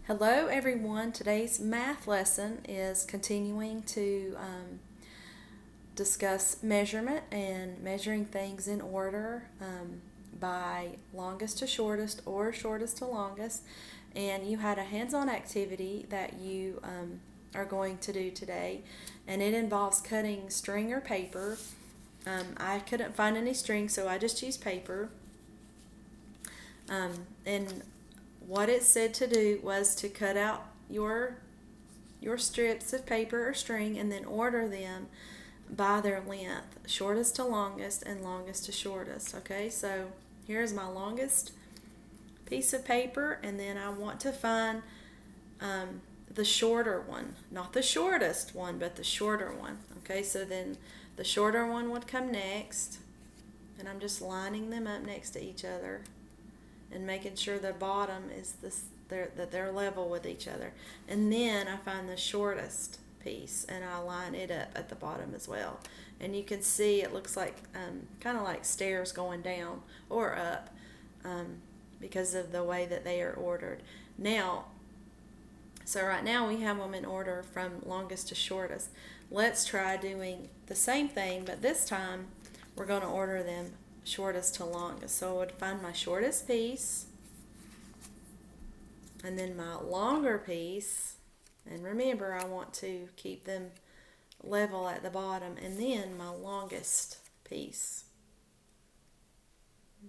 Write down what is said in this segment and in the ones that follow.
Hello, everyone. Today's math lesson is continuing to discuss measurement and measuring things in order by longest to shortest or shortest to longest. And you had a hands on activity that you are going to do today, and it involves cutting string or paper. I couldn't find any string, so I just used paper. And what it said to do was to cut out your strips of paper or string and then order them by their length, shortest to longest and longest to shortest. Okay, so here's my longest piece of paper, and then I want to find the shorter one, not the shortest one, but the shorter one. Okay, so then the shorter one would come next, and I'm just lining them up next to each other and making sure the bottom is that they're level with each other. And then I find the shortest piece and I line it up at the bottom as well. And you can see it looks like kind of like stairs going down or up because of the way that they are ordered. Now, so right now we have them in order from longest to shortest. Let's try doing the same thing, but this time we're going to order them shortest to longest. So I would find my shortest piece and then my longer piece, and remember I want to keep them level at the bottom, and then my longest piece.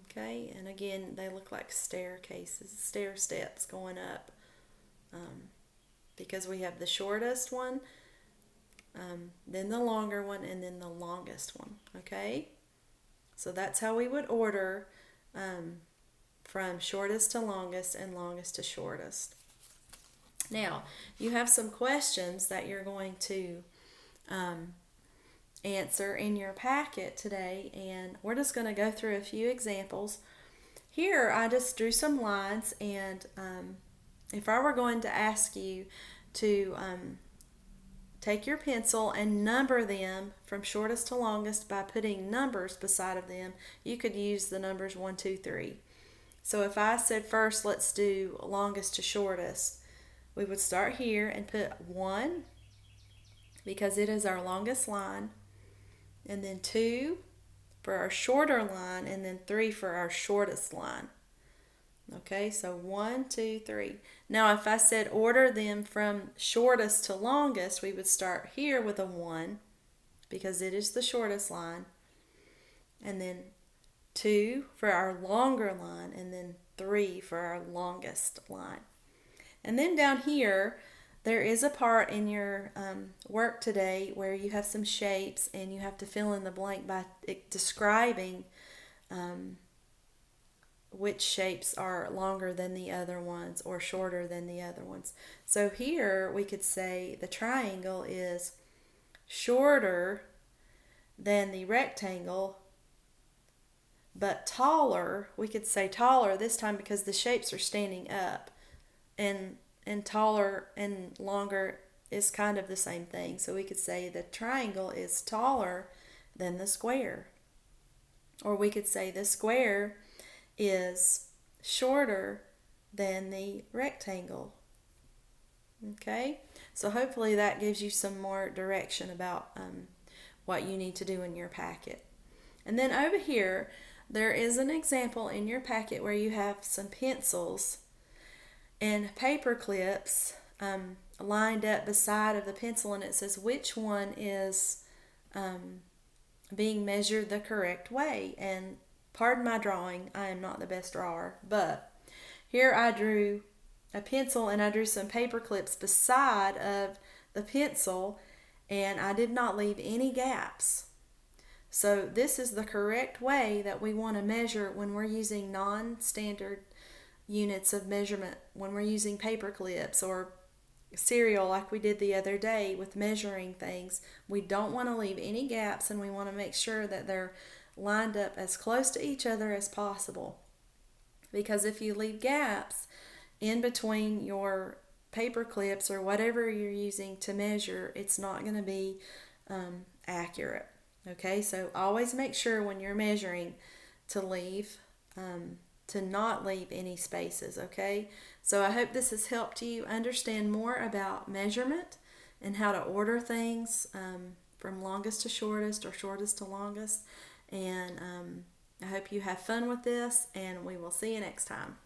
Okay, and again they look like staircases, stair steps going up because we have the shortest one, then the longer one, and then the longest one. Okay, so that's how we would order from shortest to longest and longest to shortest. Now, you have some questions that you're going to answer in your packet today, and we're just going to go through a few examples. Here, I just drew some lines, and if I were going to ask you to take your pencil and number them from shortest to longest by putting numbers beside of them, you could use the numbers 1, 2, 3. So if I said first, let's do longest to shortest, we would start here and put 1 because it is our longest line, and then 2 for our shorter line, and then 3 for our shortest line. Okay, so 1, 2, 3. Now, if I said order them from shortest to longest, we would start here with a 1 because it is the shortest line, and then 2 for our longer line, and then 3 for our longest line. And then down here, there is a part in your work today where you have some shapes and you have to fill in the blank by describing which shapes are longer than the other ones or shorter than the other ones. So here we could say the triangle is shorter than the rectangle, but taller. We could say taller this time because the shapes are standing up, and taller and longer is kind of the same thing. So we could say the triangle is taller than the square. Or we could say the square is shorter than the rectangle. Okay, so hopefully that gives you some more direction about what you need to do in your packet. And then over here, there is an example in your packet where you have some pencils and paper clips lined up beside of the pencil, and it says which one is being measured the correct way. And pardon my drawing, I am not the best drawer, but here I drew a pencil and I drew some paper clips beside of the pencil, and I did not leave any gaps. So this is the correct way that we want to measure when we're using non-standard units of measurement, when we're using paper clips or cereal like we did the other day with measuring things. We don't want to leave any gaps, and we want to make sure that they're lined up as close to each other as possible, because if you leave gaps in between your paper clips or whatever you're using to measure, it's not going to be accurate. Okay, so always make sure when you're measuring to leave to not leave any spaces. Okay, So I hope this has helped you understand more about measurement and how to order things from longest to shortest or shortest to longest. And I hope you have fun with this, and we will see you next time.